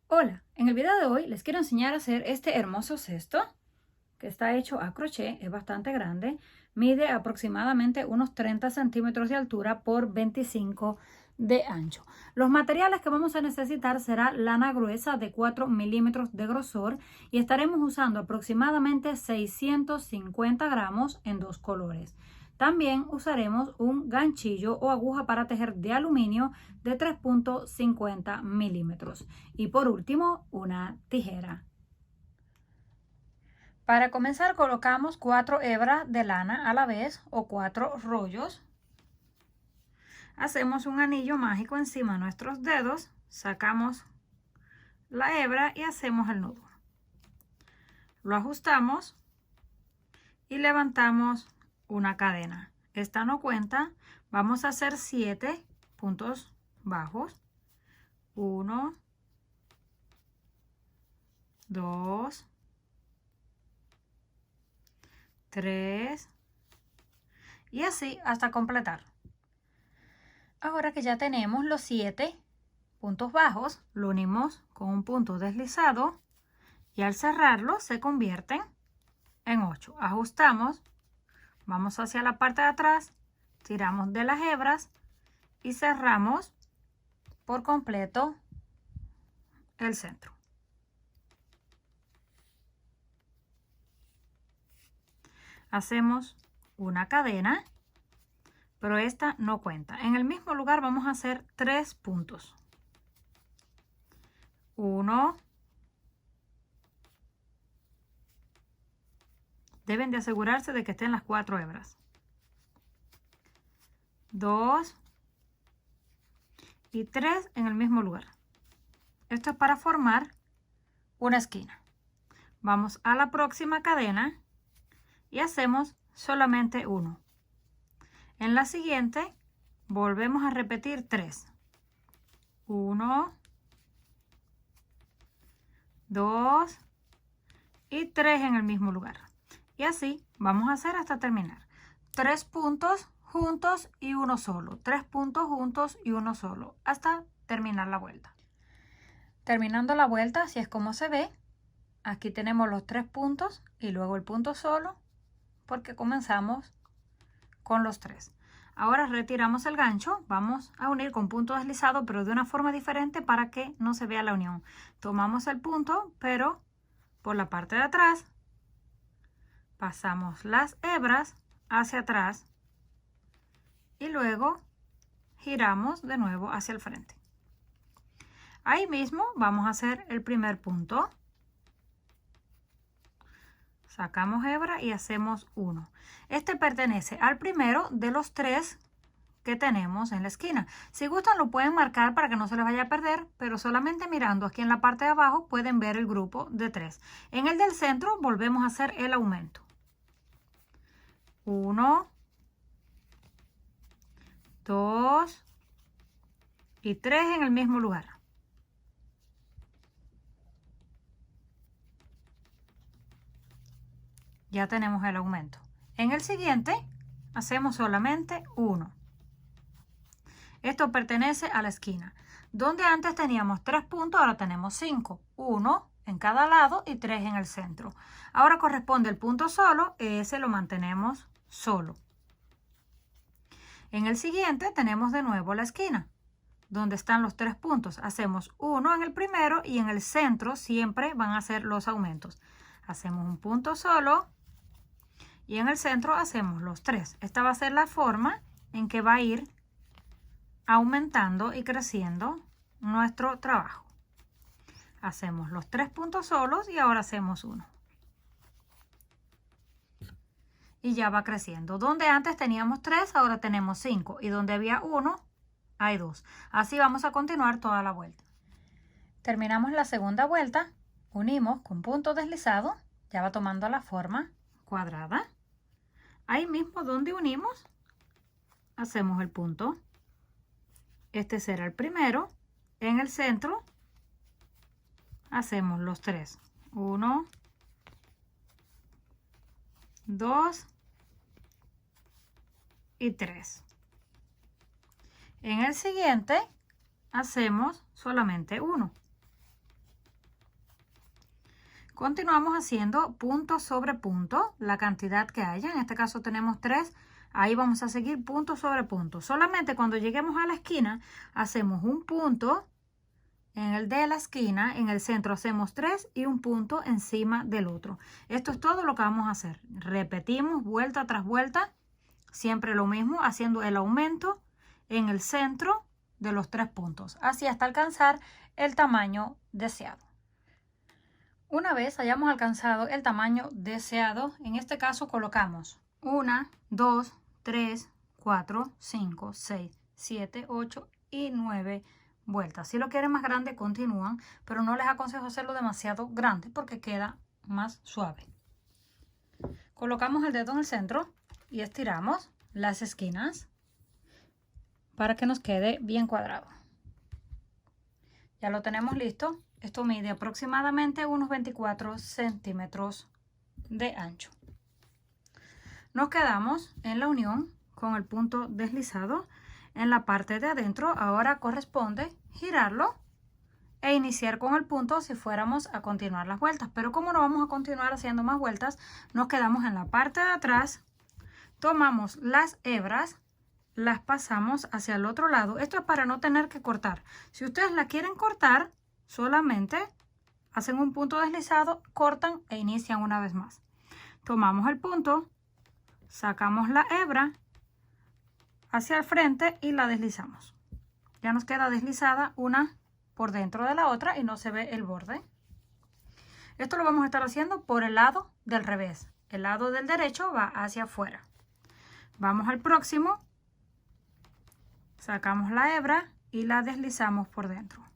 Hola, en el video de hoy les quiero enseñar a hacer este hermoso cesto que está hecho a crochet, es bastante grande, mide aproximadamente unos 30 centímetros de altura por 25 de ancho. Los materiales que vamos a necesitar será lana gruesa de 4 milímetros de grosor y estaremos usando aproximadamente 650 gramos en dos colores. También usaremos un ganchillo o aguja para tejer de aluminio de 3.50 milímetros. Y por último, una tijera. Para comenzar colocamos 4 hebras de lana a la vez o 4 rollos. Hacemos un anillo mágico encima de nuestros dedos, sacamos la hebra y hacemos el nudo. Lo ajustamos y levantamos una cadena. Esta no cuenta, vamos a hacer 7 puntos bajos. 1, 2, 3 y así hasta completar. Ahora que ya tenemos los 7 puntos bajos, lo unimos con un punto deslizado y al cerrarlo se convierten en 8. Ajustamos, vamos hacia la parte de atrás, tiramos de las hebras y cerramos por completo el centro. Hacemos una cadena, pero esta no cuenta. En el mismo lugar vamos a hacer 3 puntos. 1, deben de asegurarse de que estén las 4 hebras. 2 y 3 en el mismo lugar. Esto es para formar una esquina. Vamos a la próxima cadena y hacemos solamente 1. En la siguiente volvemos a repetir 3. 1, 2 y 3 en el mismo lugar. Y así vamos a hacer hasta terminar. 3 puntos juntos y uno solo. 3 puntos juntos y uno solo. Hasta terminar la vuelta. Terminando la vuelta, así es como se ve. Aquí tenemos los 3 puntos y luego el punto solo, porque comenzamos con los 3. Ahora retiramos el gancho, vamos a unir con punto deslizado, pero de una forma diferente para que no se vea la unión. Tomamos el punto, pero por la parte de atrás, pasamos las hebras hacia atrás y luego giramos de nuevo hacia el frente. Ahí mismo vamos a hacer el primer punto. Sacamos hebra y hacemos 1. Este pertenece al primero de los 3 que tenemos en la esquina. Si gustan lo pueden marcar para que no se les vaya a perder, pero solamente mirando aquí en la parte de abajo pueden ver el grupo de 3. En el del centro volvemos a hacer el aumento. 1, 2 y 3 en el mismo lugar. Ya tenemos el aumento. En el siguiente hacemos solamente 1. Esto pertenece a la esquina. Donde antes teníamos 3 puntos, ahora tenemos 5. 1 en cada lado y 3 en el centro. Ahora corresponde el punto solo, ese lo mantenemos solo. En el siguiente tenemos de nuevo la esquina, donde están los 3 puntos. Hacemos 1 en el primero y en el centro siempre van a ser los aumentos. Hacemos un punto solo y en el centro hacemos los 3. Esta va a ser la forma en que va a ir aumentando y creciendo nuestro trabajo. Hacemos los 3 puntos solos y ahora hacemos 1. Y ya va creciendo. Donde antes teníamos 3, ahora tenemos 5. Y donde había 1, hay 2. Así vamos a continuar toda la vuelta. Terminamos la segunda vuelta, unimos con punto deslizado, ya va tomando la forma cuadrada. Ahí mismo donde unimos, hacemos el punto. Este será el primero. En el centro hacemos los 3. 1, 2 y 3. En el siguiente hacemos solamente 1. Continuamos haciendo punto sobre punto, la cantidad que haya. En este caso tenemos 3. Ahí vamos a seguir punto sobre punto. Solamente cuando lleguemos a la esquina, hacemos un punto en el de la esquina, en el centro hacemos 3 y un punto encima del otro. Esto es todo lo que vamos a hacer. Repetimos vuelta tras vuelta, siempre lo mismo, haciendo el aumento en el centro de los 3 puntos, así hasta alcanzar el tamaño deseado. Una vez hayamos alcanzado el tamaño deseado, en este caso colocamos 1, 2, 3, 4, 5, 6, 7, 8 y 9 vueltas. Si lo quieren más grande, continúan, pero no les aconsejo hacerlo demasiado grande porque queda más suave. Colocamos el dedo en el centro y estiramos las esquinas para que nos quede bien cuadrado. Ya lo tenemos listo. Esto mide aproximadamente unos 24 centímetros de ancho. Nos quedamos en la unión con el punto deslizado en la parte de adentro. Ahora corresponde girarlo e iniciar con el punto si fuéramos a continuar las vueltas. Pero como no vamos a continuar haciendo más vueltas, nos quedamos en la parte de atrás. Tomamos las hebras, las pasamos hacia el otro lado. Esto es para no tener que cortar. Si ustedes la quieren cortar, solamente hacen un punto deslizado, cortan e inician una vez más. Tomamos el punto, sacamos la hebra hacia el frente y la deslizamos. Ya nos queda deslizada una por dentro de la otra y no se ve el borde. Esto lo vamos a estar haciendo por el lado del revés. El lado del derecho va hacia afuera. Vamos al próximo. Sacamos la hebra y la deslizamos por dentro.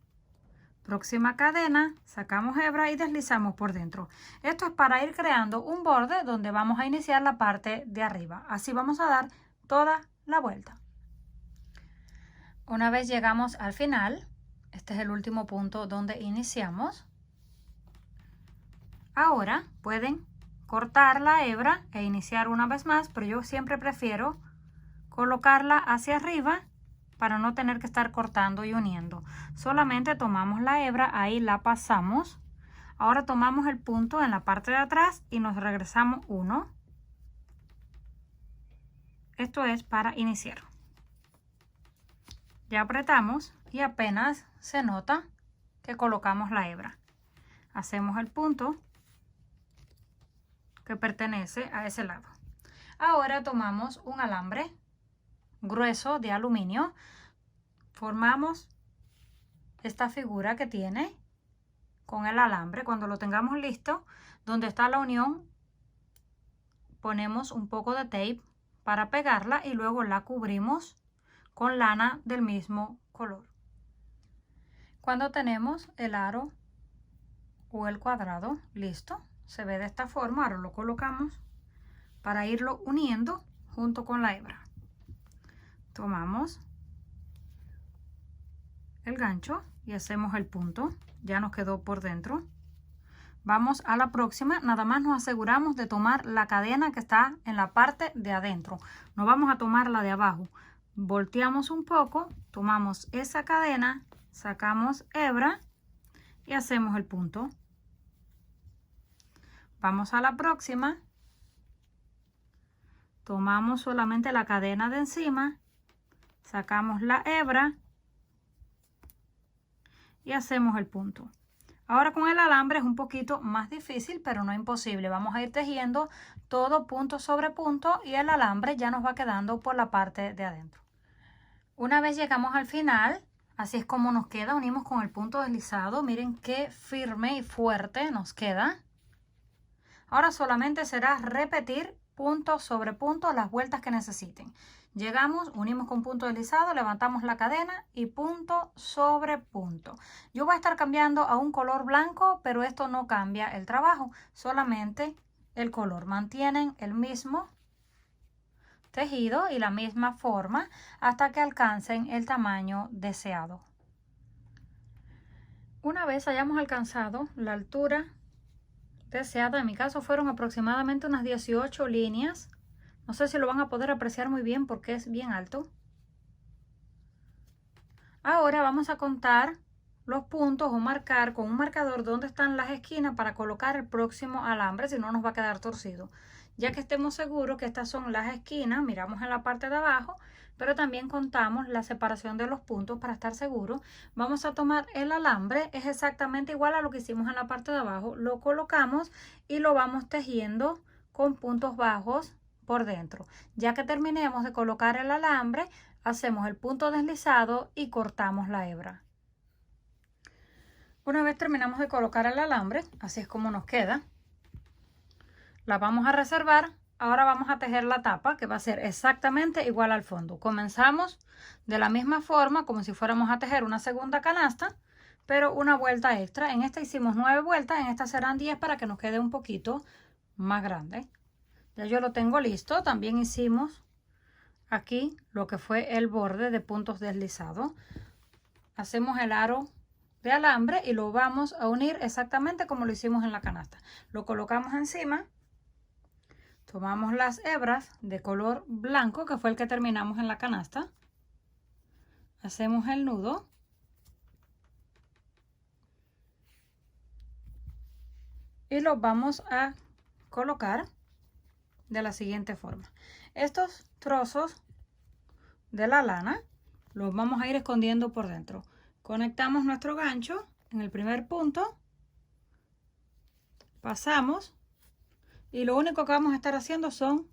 Próxima cadena, sacamos hebra y deslizamos por dentro. Esto es para ir creando un borde donde vamos a iniciar la parte de arriba. Así vamos a dar toda la vuelta. Una vez llegamos al final, este es el último punto donde iniciamos. Ahora pueden cortar la hebra e iniciar una vez más, pero yo siempre prefiero colocarla hacia arriba para no tener que estar cortando y uniendo. Solamente tomamos la hebra, ahí la pasamos. Ahora tomamos el punto en la parte de atrás y nos regresamos 1. Esto es para iniciar. Ya apretamos y apenas se nota que colocamos la hebra. Hacemos el punto que pertenece a ese lado. Ahora tomamos un alambre grueso de aluminio, formamos esta figura que tiene con el alambre. Cuando lo tengamos listo, donde está la unión, ponemos un poco de tape para pegarla y luego la cubrimos con lana del mismo color. Cuando tenemos el aro o el cuadrado listo, se ve de esta forma. Ahora lo colocamos para irlo uniendo junto con la hebra. Tomamos el gancho y hacemos el punto. Ya nos quedó por dentro. Vamos a la próxima. Nada más nos aseguramos de tomar la cadena que está en la parte de adentro. No vamos a tomar la de abajo. Volteamos un poco, tomamos esa cadena, sacamos hebra y hacemos el punto. Vamos a la próxima. Tomamos solamente la cadena de encima, sacamos la hebra y hacemos el punto. Ahora con el alambre es un poquito más difícil, pero no imposible. Vamos a ir tejiendo todo punto sobre punto y el alambre ya nos va quedando por la parte de adentro. Una vez llegamos al final, así es como nos queda. Unimos con el punto deslizado. Miren qué firme y fuerte nos queda. Ahora solamente será repetir punto sobre punto las vueltas que necesiten. Llegamos, unimos con punto deslizado, levantamos la cadena y punto sobre punto. Yo voy a estar cambiando a un color blanco, pero esto no cambia el trabajo, solamente el color. Mantienen el mismo tejido y la misma forma hasta que alcancen el tamaño deseado. Una vez hayamos alcanzado la altura deseada, en mi caso fueron aproximadamente unas 18 líneas. No sé si lo van a poder apreciar muy bien porque es bien alto. Ahora vamos a contar los puntos o marcar con un marcador dónde están las esquinas para colocar el próximo alambre, si no nos va a quedar torcido. Ya que estemos seguros que estas son las esquinas, miramos en la parte de abajo, pero también contamos la separación de los puntos para estar seguros. Vamos a tomar el alambre, es exactamente igual a lo que hicimos en la parte de abajo, lo colocamos y lo vamos tejiendo con puntos bajos por dentro. Ya que terminemos de colocar el alambre, hacemos el punto deslizado y cortamos la hebra. Una vez terminamos de colocar el alambre, así es como nos queda, la vamos a reservar. Ahora vamos a tejer la tapa, que va a ser exactamente igual al fondo. Comenzamos de la misma forma como si fuéramos a tejer una segunda canasta, pero una vuelta extra. En esta hicimos 9 vueltas, en esta serán 10 para que nos quede un poquito más grande. Ya yo lo tengo listo. También hicimos aquí lo que fue el borde de puntos deslizados. Hacemos el aro de alambre y lo vamos a unir exactamente como lo hicimos en la canasta. Lo colocamos encima, tomamos las hebras de color blanco, que fue el que terminamos en la canasta, hacemos el nudo y lo vamos a colocar de la siguiente forma. Estos trozos de la lana los vamos a ir escondiendo por dentro. Conectamos nuestro gancho en el primer punto, pasamos y lo único que vamos a estar haciendo son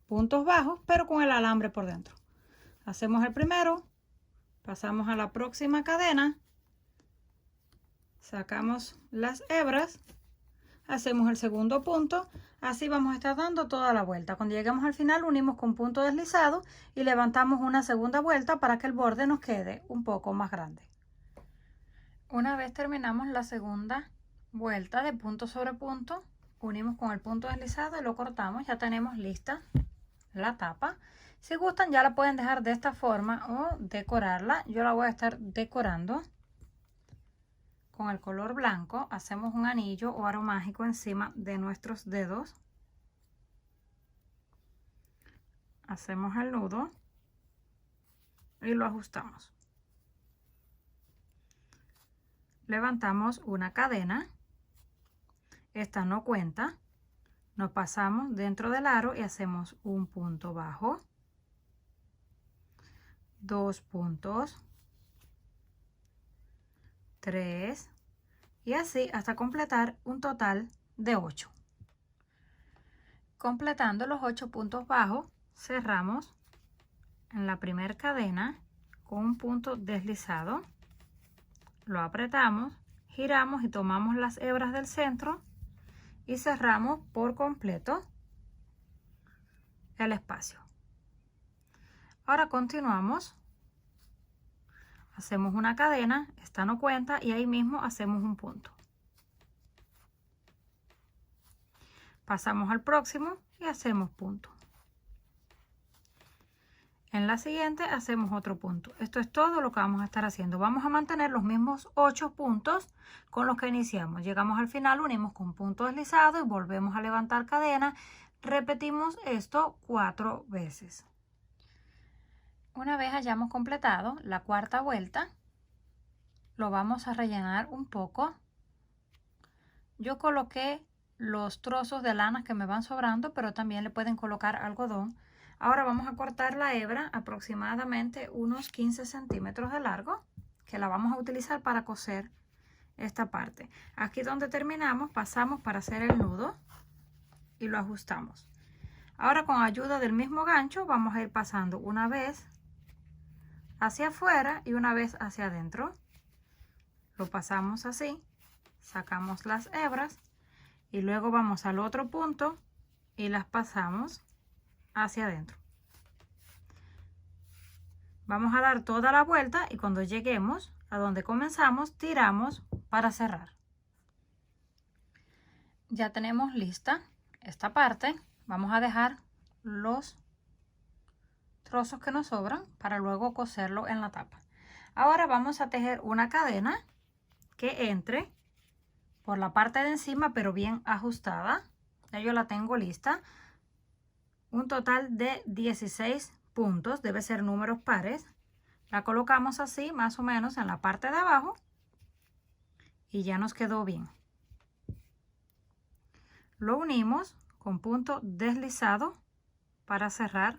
puntos bajos, pero con el alambre por dentro. Hacemos el primero, pasamos a la próxima cadena, sacamos las hebras, hacemos el segundo punto, así vamos a estar dando toda la vuelta. Cuando lleguemos al final unimos con punto deslizado y levantamos una segunda vuelta para que el borde nos quede un poco más grande. Una vez terminamos la segunda vuelta de punto sobre punto, unimos con el punto deslizado y lo cortamos. Ya tenemos lista la tapa. Si gustan ya la pueden dejar de esta forma o decorarla. Yo la voy a estar decorando con el color blanco. Hacemos un anillo o aro mágico encima de nuestros dedos. Hacemos el nudo y lo ajustamos. Levantamos una cadena, esta no cuenta, nos pasamos dentro del aro y hacemos un punto bajo, 2 puntos, 3 y así hasta completar un total de 8. Completando los 8 puntos bajos, cerramos en la primera cadena con un punto deslizado. Lo apretamos, giramos y tomamos las hebras del centro y cerramos por completo el espacio. Ahora continuamos, hacemos una cadena, esta no cuenta, y ahí mismo hacemos un punto. Pasamos al próximo y hacemos punto. En la siguiente hacemos otro punto. Esto es todo lo que vamos a estar haciendo. Vamos a mantener los mismos 8 puntos con los que iniciamos. Llegamos al final, unimos con punto deslizado y volvemos a levantar cadena. Repetimos esto 4 veces. Una vez hayamos completado la cuarta vuelta, lo vamos a rellenar un poco. Yo coloqué los trozos de lana que me van sobrando, pero también le pueden colocar algodón. Ahora vamos a cortar la hebra aproximadamente unos 15 centímetros de largo, que la vamos a utilizar para coser esta parte. Aquí donde terminamos pasamos para hacer el nudo y lo ajustamos. Ahora con ayuda del mismo gancho vamos a ir pasando una vez hacia afuera y una vez hacia adentro. Lo pasamos así, sacamos las hebras y luego vamos al otro punto y las pasamos hacia adentro. Vamos a dar toda la vuelta y cuando lleguemos a donde comenzamos tiramos para cerrar. Ya tenemos lista esta parte. Vamos a dejar los trozos que nos sobran para luego coserlo en la tapa. Ahora vamos a tejer una cadena que entre por la parte de encima, pero bien ajustada. Ya yo la tengo lista. Un total de 16 puntos, debe ser números pares. La colocamos así más o menos en la parte de abajo y ya nos quedó bien. Lo unimos con punto deslizado para cerrar.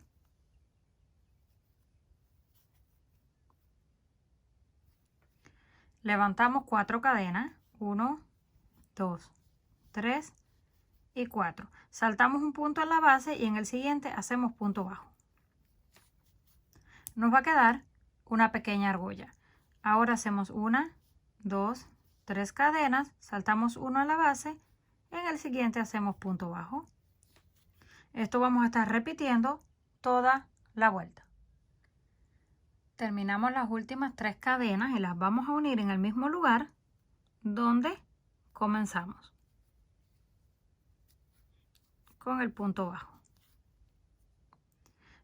Levantamos 4 cadenas, 1, 2, 3 y 4. Saltamos un punto en la base y en el siguiente hacemos punto bajo. Nos va a quedar una pequeña argolla. Ahora hacemos 1, 2, 3 cadenas, saltamos 1 en la base, en el siguiente hacemos punto bajo. Esto vamos a estar repitiendo toda la vuelta. Terminamos las últimas 3 cadenas y las vamos a unir en el mismo lugar donde comenzamos, con el punto bajo.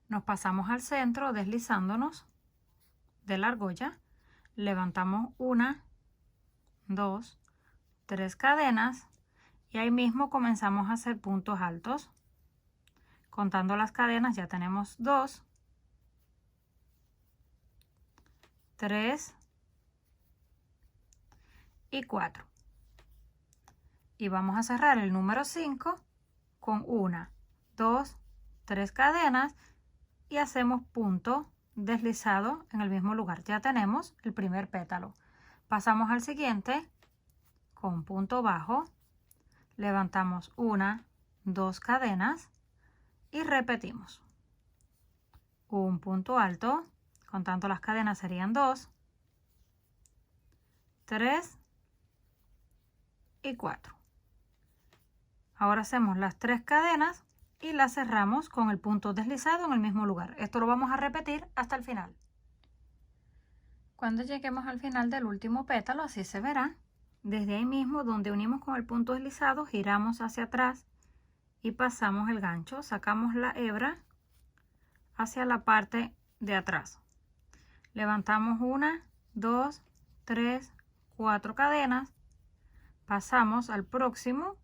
Nos pasamos al centro deslizándonos de la argolla, levantamos 1, 2, 3 cadenas y ahí mismo comenzamos a hacer puntos altos. Contando las cadenas ya tenemos 2, 3 y 4. Y vamos a cerrar el número 5 con 1, 2, 3 cadenas y hacemos punto deslizado en el mismo lugar. Ya tenemos el primer pétalo. Pasamos al siguiente con punto bajo, levantamos 1, 2 cadenas y repetimos. Un punto alto, contando las cadenas serían 2, 3 y 4. Ahora hacemos las 3 cadenas y las cerramos con el punto deslizado en el mismo lugar. Esto lo vamos a repetir hasta el final. Cuando lleguemos al final del último pétalo, así se verá. Desde ahí mismo donde unimos con el punto deslizado, giramos hacia atrás y pasamos el gancho, sacamos la hebra hacia la parte de atrás. Levantamos 1, 2, 3, 4 cadenas, pasamos al próximo,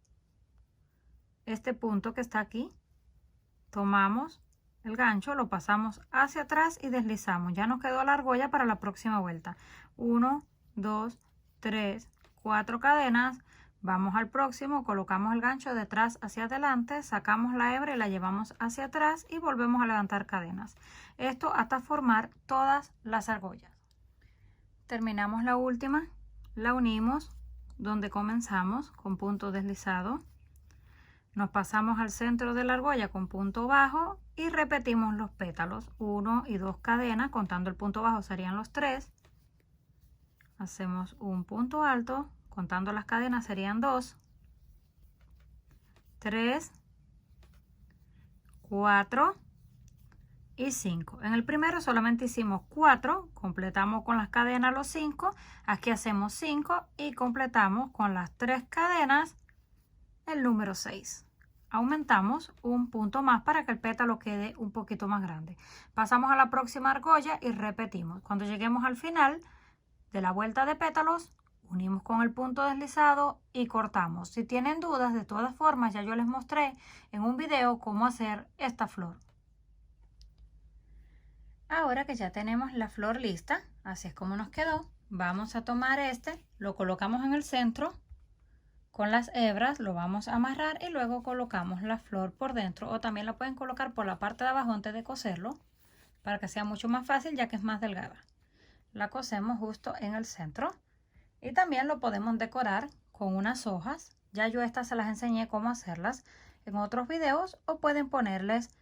este punto que está aquí, tomamos el gancho, lo pasamos hacia atrás y deslizamos. Ya nos quedó la argolla para la próxima vuelta. 1, 2, 3, 4 cadenas, vamos al próximo, colocamos el gancho detrás hacia adelante, sacamos la hebra y la llevamos hacia atrás y volvemos a levantar cadenas. Esto hasta formar todas las argollas. Terminamos la última, la unimos donde comenzamos con punto deslizado. Nos pasamos al centro de la argolla con punto bajo y repetimos los pétalos. 1 y 2 cadenas, contando el punto bajo serían los 3. Hacemos un punto alto, contando las cadenas serían 2, 3, 4 y 5. En el primero solamente hicimos 4, completamos con las cadenas los 5. Aquí hacemos 5 y completamos con las 3 cadenas el número 6. Aumentamos un punto más para que el pétalo quede un poquito más grande. Pasamos a la próxima argolla y repetimos. Cuando lleguemos al final de la vuelta de pétalos, unimos con el punto deslizado y cortamos. Si tienen dudas, de todas formas ya yo les mostré en un video cómo hacer esta flor. Ahora que ya tenemos la flor lista, así es como nos quedó, vamos a tomar lo colocamos en el centro. Con las hebras lo vamos a amarrar y luego colocamos la flor por dentro, o también la pueden colocar por la parte de abajo antes de coserlo para que sea mucho más fácil ya que es más delgada. La cosemos justo en el centro y también lo podemos decorar con unas hojas. Ya yo estas se las enseñé cómo hacerlas en otros videos, o pueden ponerles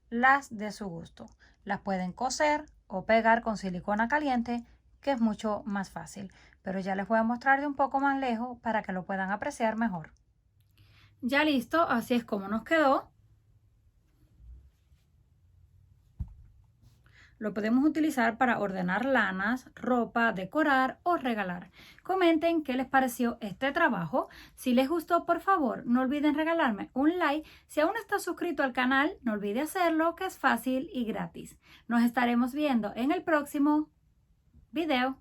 las de su gusto. Las pueden coser o pegar con silicona caliente, que es mucho más fácil, pero ya les voy a mostrar de un poco más lejos para que lo puedan apreciar mejor. Ya listo, así es como nos quedó. Lo podemos utilizar para ordenar lanas, ropa, decorar o regalar. Comenten qué les pareció este trabajo. Si les gustó, por favor, no olviden regalarme un like. Si aún no estás suscrito al canal, no olvide hacerlo, que es fácil y gratis. Nos estaremos viendo en el próximo video.